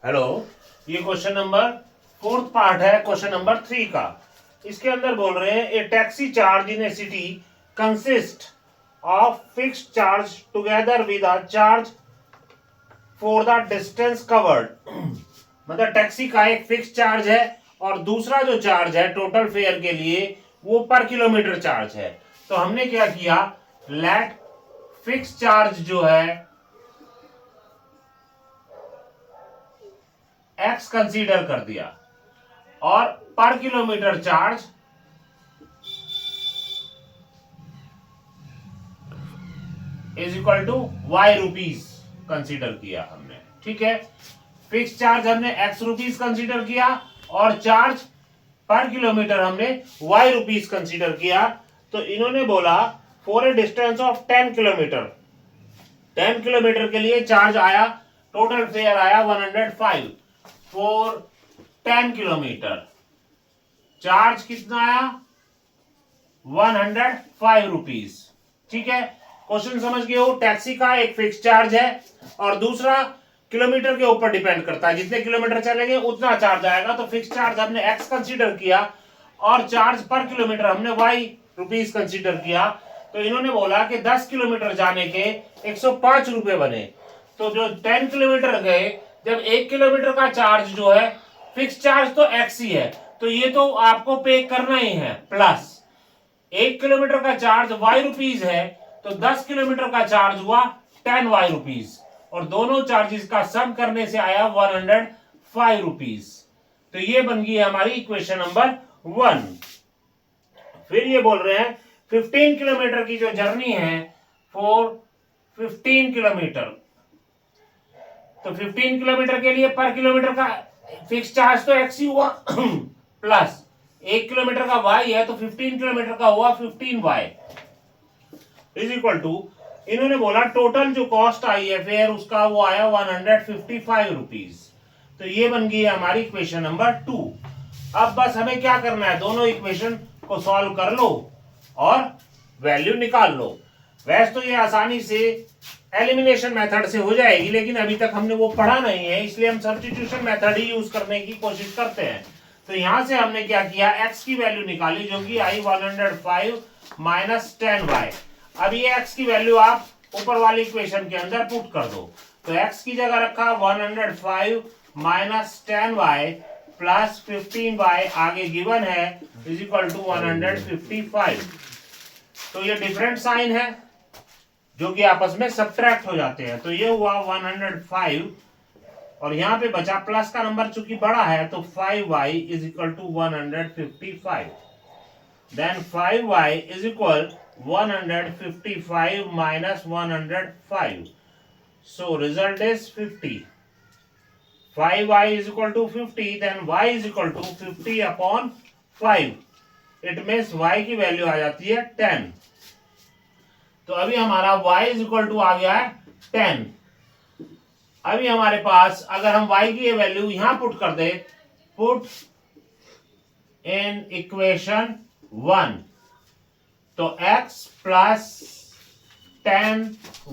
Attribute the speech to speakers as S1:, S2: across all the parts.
S1: Hello, ये question number fourth part है question number 3 का। इसके अंदर बोल रहे हैं a taxi charge in a city consist of fixed charge together with a charge for the distance covered. मतलब टैक्सी का एक फिक्स चार्ज है और दूसरा जो चार्ज है टोटल फेयर के लिए वो पर किलोमीटर चार्ज है। तो हमने क्या किया, लेट फिक्स चार्ज जो है एक्स कंसीडर कर दिया और per kilometre charge is equal to Y rupees consider किया हमने। ठीक है, फिक्स चार्ज हमने एक्स रुपीस कंसीडर किया और चार्ज पर किलोमीटर हमने वाई रुपीस कंसीडर किया। तो इन्होंने बोला for a distance of 10 kilometre, 10 kilometre के लिए चार्ज आया, टोटल फेयर आया 105 फॉर 10 किलोमीटर। चार्ज कितना आया 105 रुपीस। ठीक है, क्वेश्चन समझ गए हो। टैक्सी का एक फिक्स चार्ज है और दूसरा किलोमीटर के ऊपर डिपेंड करता है, जितने किलोमीटर चलेंगे उतना चार्ज आएगा। तो फिक्स चार्ज हमने एक्स कंसीडर किया और चार्ज पर किलोमीटर हमने वाई रुपीस कंसीडर किया। तो इन्होंने बोला कि 10 किलोमीटर जाने के 105 रुपए बने। तो जो 10 किलोमीटर गए, जब 1 किलोमीटर का चार्ज जो है फिक्स चार्ज तो एक्स ही है, तो ये तो आपको पे करना ही है, प्लस 1 किलोमीटर का चार्ज वाई रुपीस है तो 10 किलोमीटर का चार्ज हुआ 10 वाई रुपीस और दोनों चार्जेस का सम करने से आया 105 रुपीस। तो ये बन गई हमारी इक्वेशन नंबर 1। फिर ये बोल रहे हैं 15 किलोमीटर की जो जर्नी है फॉर 15 किलोमीटर, तो 15 किलोमीटर के लिए पर किलोमीटर का फिक्स चार्ज तो एक्स ही हुआ प्लस 1 किलोमीटर का वाई है तो 15 किलोमीटर का हुआ 15 वाई इज इक्वल टू, इन्होंने बोला टोटल जो कॉस्ट आई है फेयर उसका वो आया 155 रुपीस। तो ये बन गई है हमारी इक्वेशन नंबर 2। अब बस हमें क्या करना है, दोनों इक्वेशन को सॉल्व कर लो और वैल्यू निकाल लो। वैसे तो ये आसानी से एलिमिनेशन मेथड से हो जाएगी, लेकिन अभी तक हमने वो पढ़ा नहीं है, इसलिए हम सब्स्टिट्यूशन मेथड ही यूज करने की कोशिश करते हैं। तो यहां से हमने क्या किया, x की वैल्यू निकाली जो कि आई 105 माइनस 10y। अब ये x की वैल्यू आप ऊपर वाली इक्वेशन के अंदर पुट कर दो। तो x की जगह रखा 105 माइनस 10y प्लस 15y आगे गिवन है इज इक्वल टू 155। तो ये डिफरेंट साइन है जो कि आपस में सब्ट्रैक्ट हो जाते हैं। तो ये हुआ 105 और यहां पे बचा प्लस का नंबर चूंकि बड़ा है तो 5y is equal to 155। Then 5y is equal 155 minus 105, so result is 50. 5y is equal to 50, then y is equal to 50 upon 5. It means y की वैल्यू आ जाती है 10। तो अभी हमारा y is equal to आ गया है 10। अभी हमारे पास अगर हम y की ये वैल्यू यहां पुट कर दे, पुट इन इक्वेशन 1, तो x प्लस 10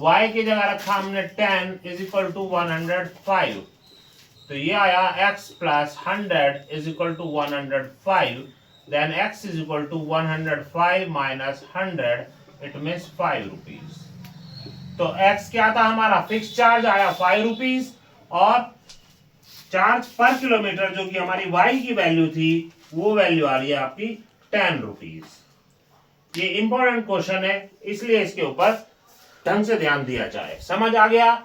S1: y की जगह रखा हमने 10 इज इक्वल टू 105। तो ये आया x प्लस 100 is equal to 105। Then x is equal to 105 minus 100, it means 5 rupees. तो x क्या था हमारा, फिक्स चार्ज आया 5 रुपीज और चार्ज पर किलोमीटर जो कि हमारी y की वैल्यू थी वो वैल्यू आ रही है आपकी 10 रुपीज। ये इंपॉर्टेंट क्वेश्चन है, इसलिए इसके ऊपर ढंग से ध्यान दिया जाए। समझ आ गया।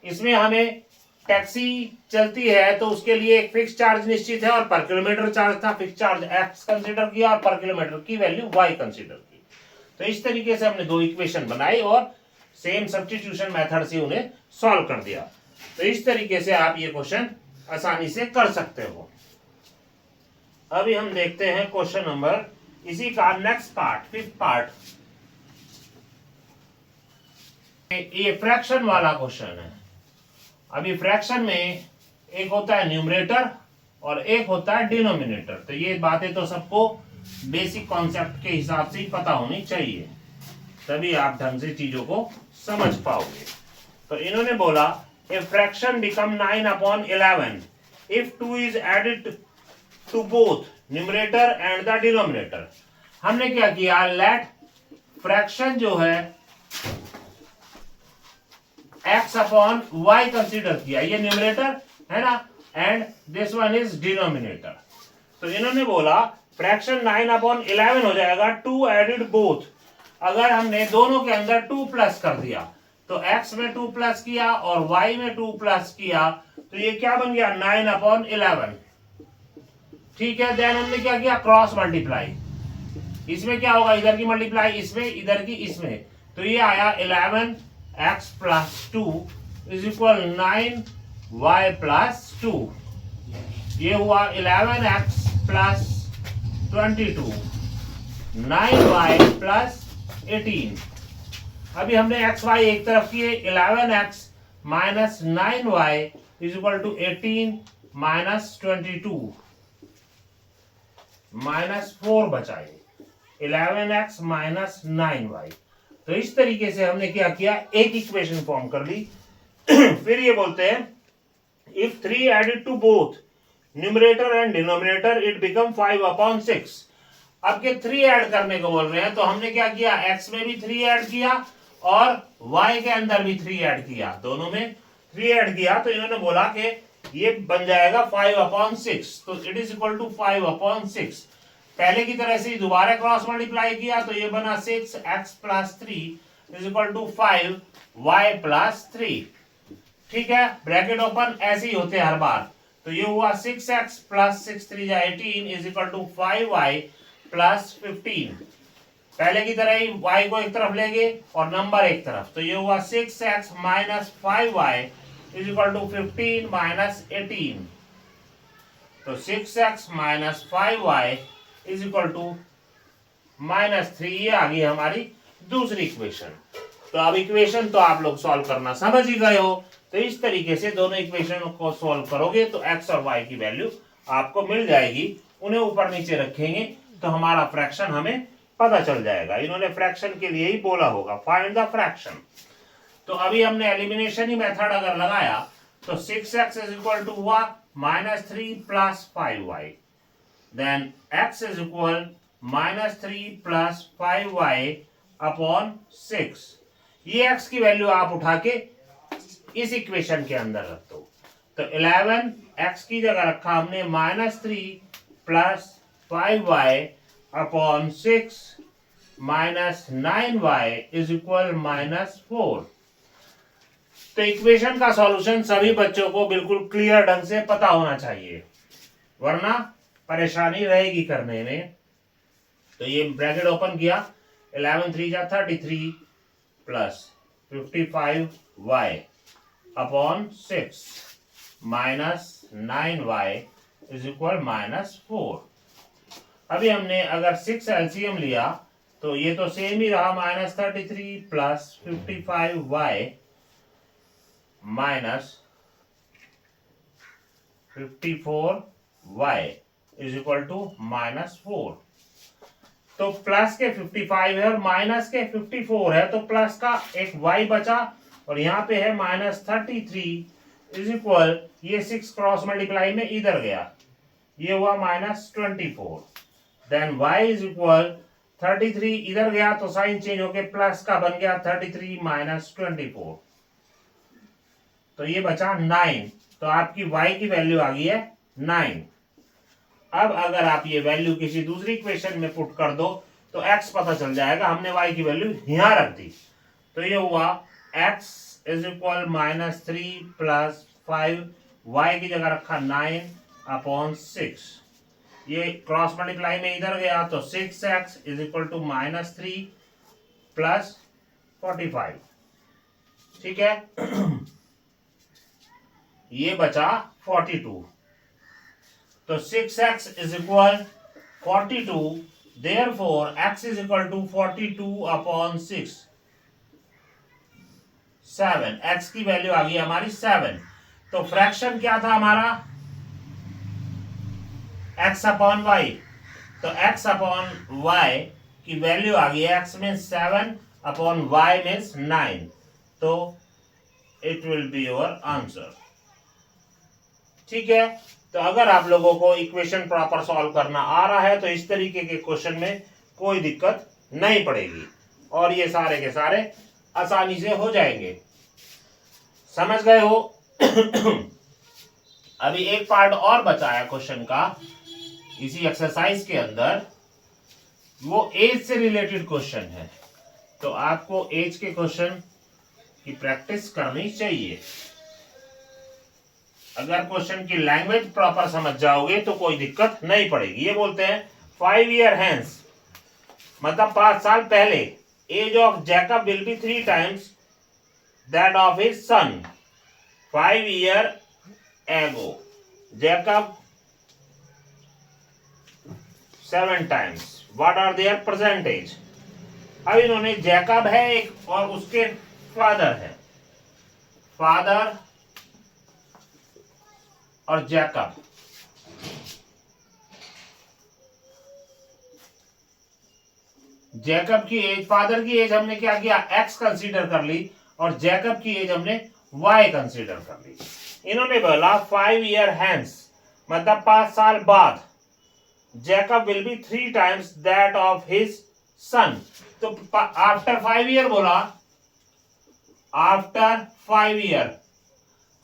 S1: इसमें हमें टैक्सी चलती है तो उसके लिए एक फिक्स चार्ज निश्चित है और पर किलोमीटर चार्ज था, फिक्स चार्ज x कंसीडर किया और पर किलोमीटर की वैल्यू y कंसीडर की। तो इस तरीके से हमने दो इक्वेशन बनाई और सेम सब्स्टिट्यूशन मेथड से उन्हें सॉल्व कर दिया। तो इस तरीके से आप ये क्वेश्चन आसानी से कर सकते हो। अभी हम देखते हैं क्वेश्चन नंबर, इसी का नेक्स्ट पार्ट, फिफ्थ पार्ट। ये फ्रैक्शन वाला क्वेश्चन है। अभी फ्रैक्शन में एक होता है न्यूमरेटर और एक होता है डिनोमिनेटर। तो ये बातें तो सबको बेसिक कॉन्सेप्ट के हिसाब से ही पता होनी चाहिए, तभी आप ढंग से चीजों को समझ पाओगे। तो इन्होंने बोला a fraction become 9 upon 11 if 2 is added to both numerator and the denominator। हमने क्या किया, लेट फ्रैक्शन जो है x अपॉन y कंसीडर किया, ये न्यूमरेटर है ना, and this one is denominator. तो इन्होंने बोला फ्रैक्शन 9 अपॉन 11 हो जाएगा, 2 एडेड बोथ, अगर हमने दोनों के अंदर 2 प्लस कर दिया, तो x में 2 प्लस किया और y में 2 प्लस किया, तो ये क्या बन गया 9 अपॉन 11। ठीक है, देन हमने क्या किया, क्रॉस मल्टीप्लाई, इसमें क्या होगा, इधर की मल्टीप्लाई इसमें, इधर की इसमें, तो ये आया 11x plus 2 is equal 9y plus 2। ये हुआ 11x प्लस 22, 9y प्लस 18। अभी हमने एक्स वाई एक तरफ किए, 11x minus 9y is equal to 18 minus 22 minus 4 बचाए, 11x माइनस 9y। तो इस तरीके से हमने क्या किया, एक इक्वेशन फॉर्म कर ली। फिर ये बोलते हैं if 3 added to both numerator and denominator it become 5 upon 6। अब के 3 ऐड करने को बोल रहे हैं, तो हमने क्या किया, x में भी 3 ऐड किया और y के अंदर भी 3 ऐड किया, दोनों में 3 ऐड किया, तो इन्होंने बोला कि ये बन जाएगा 5 अपॉन 6, तो it is equal to 5 upon 6। पहले की तरह से दोबारा क्रॉस मल्टीप्लाई किया, तो ये बना 6x plus 3 is equal to 5y plus 3। ठीक है, ब्रैकेट ओपन, ऐसे ही होते हैं हर बार। तो ये हुआ 6x plus 6 3 18 is equal to 5y plus 15। पहले की तरह ही y को एक तरफ लेंगे और नंबर एक तरफ, तो ये हुआ 6x minus 5y is equal to 15 minus 18। तो 6x minus 5y is equal to minus 3। ये आ गई हमारी दूसरी इक्वेशन। तो अब इक्वेशन तो आप लोग सॉल्व करना समझ ही गए हो। तो इस तरीके से दोनों इक्वेशन को सॉल्व करोगे तो x और y की वैल्यू आपको मिल जाएगी। उन्हें ऊपर नीचे रखेंगे तो हमारा फ्रैक्शन हमें पता चल जाएगा। इन्होंने फ्रैक्शन के लिए ही बोला होगा, फाइंड द फ्रैक्शन। तो अभी हमने एलिमिनेशन ही मेथड अगर लगाया तो 6x इज इक्वल टू हुआ minus 3 plus 5y, then x is equal minus 3 plus 5y upon 6। ये x की वैल्यू आप उठा के इस इक्वेशन के अंदर रख दो। तो 11x की जगह रखा हमने minus 3 plus 5y upon 6 minus 9y is equal minus 4। तो इक्वेशन का सॉल्यूशन सभी बच्चों को बिल्कुल क्लियर ढंग से पता होना चाहिए, वरना परेशानी रहेगी करने में। तो ये ब्रैकेट ओपन किया, 11 3 जा 33 plus 55y upon 6 minus 9y is equal minus 4। अभी हमने अगर 6 एलसीएम लिया तो ये तो सेम ही रहा, minus 33 plus 55y minus 54y is equal to minus 4। तो प्लस के 55 है और माइनस के 54 है, तो प्लस का एक y बचा और यहाँ पे है माइनस 33 इज इक्वल, ये 6 क्रॉस मल्टीप्लाई में इधर गया, ये हुआ minus 24। Then y is equal 33 इधर गया तो साइन चेंज होके प्लस का बन गया 33 माइनस 24, तो ये बचा 9। तो आपकी y की वैल्यू आ गई है 9। अब अगर आप ये वैल्यू किसी दूसरी इक्वेशन में पुट कर दो तो x पता चल जाएगा। हमने y की वैल्यू यहां रख दी, तो ये हुआ x is equal minus 3 plus 5, y की जगह रखा 9 अपॉन 6, ये क्रॉस मल्टीप्लाई में इधर गया तो 6x is equal to minus 3 plus 45। ठीक है, ये बचा 42। तो 6x is equal 42, therefore x is equal to 42 upon 6, 7। x की वैल्यू आ गई हमारी 7। तो फ्रैक्शन क्या था हमारा, x अपॉन y। तो x अपॉन y की वैल्यू आ गई, x में 7 अपॉन y में 9। तो it will be your answer. ठीक है, तो अगर आप लोगों को इक्वेशन प्रॉपर सॉल्व करना आ रहा है तो इस तरीके के क्वेश्चन में कोई दिक्कत नहीं पड़ेगी और ये सारे के सारे आसानी से हो जाएंगे। समझ गए हो? अभी एक पार्ट और बचा है क्वेश्चन का इसी एक्सरसाइज के अंदर, वो एज से रिलेटेड क्वेश्चन है, तो आपको एज के क्वेश्चन की प्रैक्टिस करनी चाहिए। अगर क्वेश्चन की लैंग्वेज प्रॉपर समझ जाओगे तो कोई दिक्कत नहीं पड़ेगी। ये बोलते हैं 5 year hence, मतलब 5 साल पहले, age of Jacob will be 3 times that of his son 5 year ago, Jacob 7 times, what are their percentage. अब इन्होंने जैकब है एक और उसके फादर है, फादर और जैकब, जैकब की एज, फादर की एज हमने क्या किया, एक्स कंसीडर कर ली और जैकब की एज हमने वाई कंसीडर कर ली। इन्होंने बोला 5 year hence, मतलब 5 साल बाद, Jacob will be 3 times that of his सन। तो आफ्टर 5 year बोला, आफ्टर 5 year,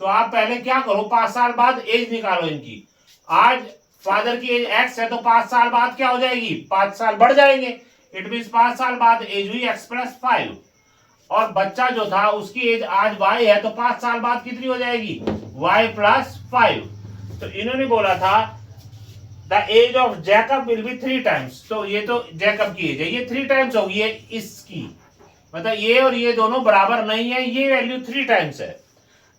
S1: तो आप पहले क्या करो, 5 साल बाद एज निकालो इनकी। आज फादर की एज एक्स है तो 5 साल बाद क्या हो जाएगी, 5 साल बढ़ जाएंगे, इट मीन 5 साल बाद एज हुई x+5, और बच्चा जो था उसकी एज आज y है तो 5 साल बाद कितनी हो जाएगी, y+5। तो इन्होंने बोला था the age of Jacob will be 3 times, तो ये तो जैकब की एज है, ये 3 times होगी है इसकी, मतलब ये और ये दोनों बराबर नहीं है, ये वैल्यू 3 times है।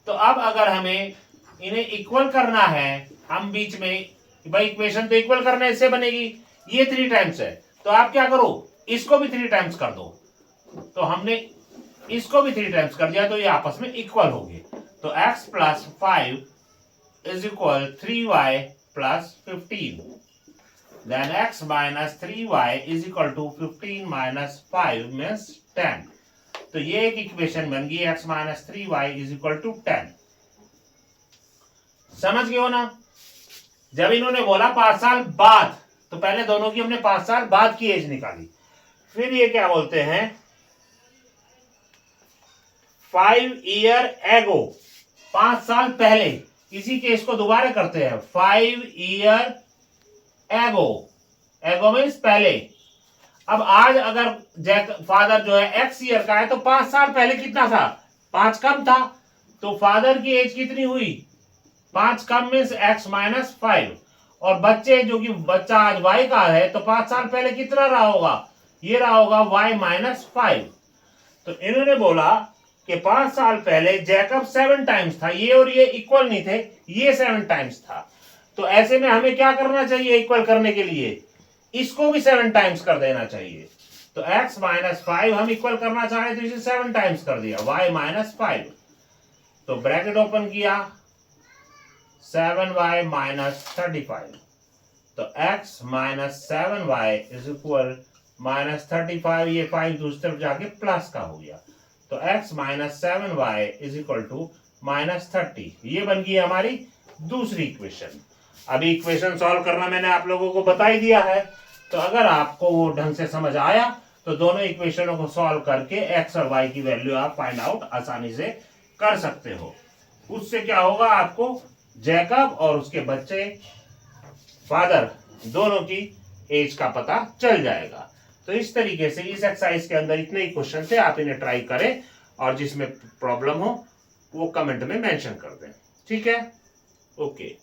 S1: तो अब अगर हमें इन्हें इक्वल करना है, हम बीच में भाई इक्वेशन तो इक्वल करना इससे बनेगी, ये 3 times है तो आप क्या करो, इसको भी 3 times कर दो। तो हमने इसको भी 3 times कर दिया तो ये आपस में इक्वल हो गए। तो x+5 is equal 3y + 15, then x - 3y is equal to 15 - 5 means 10। तो ये एक इक्वेशन बन गई, x - 3y is equal to 10। समझ गए हो ना? जब इन्होंने बोला 5 साल बाद, तो पहले दोनों की हमने 5 साल बाद की एज निकाली, फिर ये क्या बोलते हैं 5 year ago, 5 साल पहले, इसी केस को दोबारा करते हैं, 5 year ago, एगो मीन्स पहले। अब आज अगर फादर जो है एक्स ईयर का है तो 5 साल पहले कितना था, 5 कम था, तो फादर की एज कितनी हुई, 5 कम मीन्स x - 5, और बच्चे जो कि बच्चा आज y का है तो 5 साल पहले कितना रहा होगा, ये रहा होगा y - 5। तो इन्होंने बोला कि 5 साल पहले जैकब 7 times था, ये और ये इक्वल नहीं थे, ये 7 times था। तो ऐसे में हमें क्या करना चाहिए, इक्वल करने के लिए इसको भी 7 times कर देना चाहिए। तो x - 5 हम इक्वल करना चाहे तो इसे 7 times कर दिया, y - 5, तो ब्रैकेट ओपन किया, 7y - 35, तो x - 7y इज इक्वल -35, ये 5 दूसरी तरफ जाके प्लस का हो गया, तो x - 7y is equal to -30। ये बन गई हमारी दूसरी इक्वेशन। अभी इक्वेशन सॉल्व करना मैंने आप लोगों को बता ही दिया है, तो अगर आपको वो ढंग से समझ आया तो दोनों इक्वेशनों को सॉल्व करके x और y की वैल्यू आप फाइंड आउट आसानी से कर सकते हो। उससे क्या होगा, आपको जैकब और उसके बच्चे फादर दोनों की एज का पता चल जाएगा। तो इस तरीके से इस एक्सरसाइज के अंदर इतने ही क्वेश्चन थे, आप इन्हें ट्राई करें और जिसमें प्रॉब्लम हो वो कमेंट में मेंशन कर दें। ठीक है, ओके।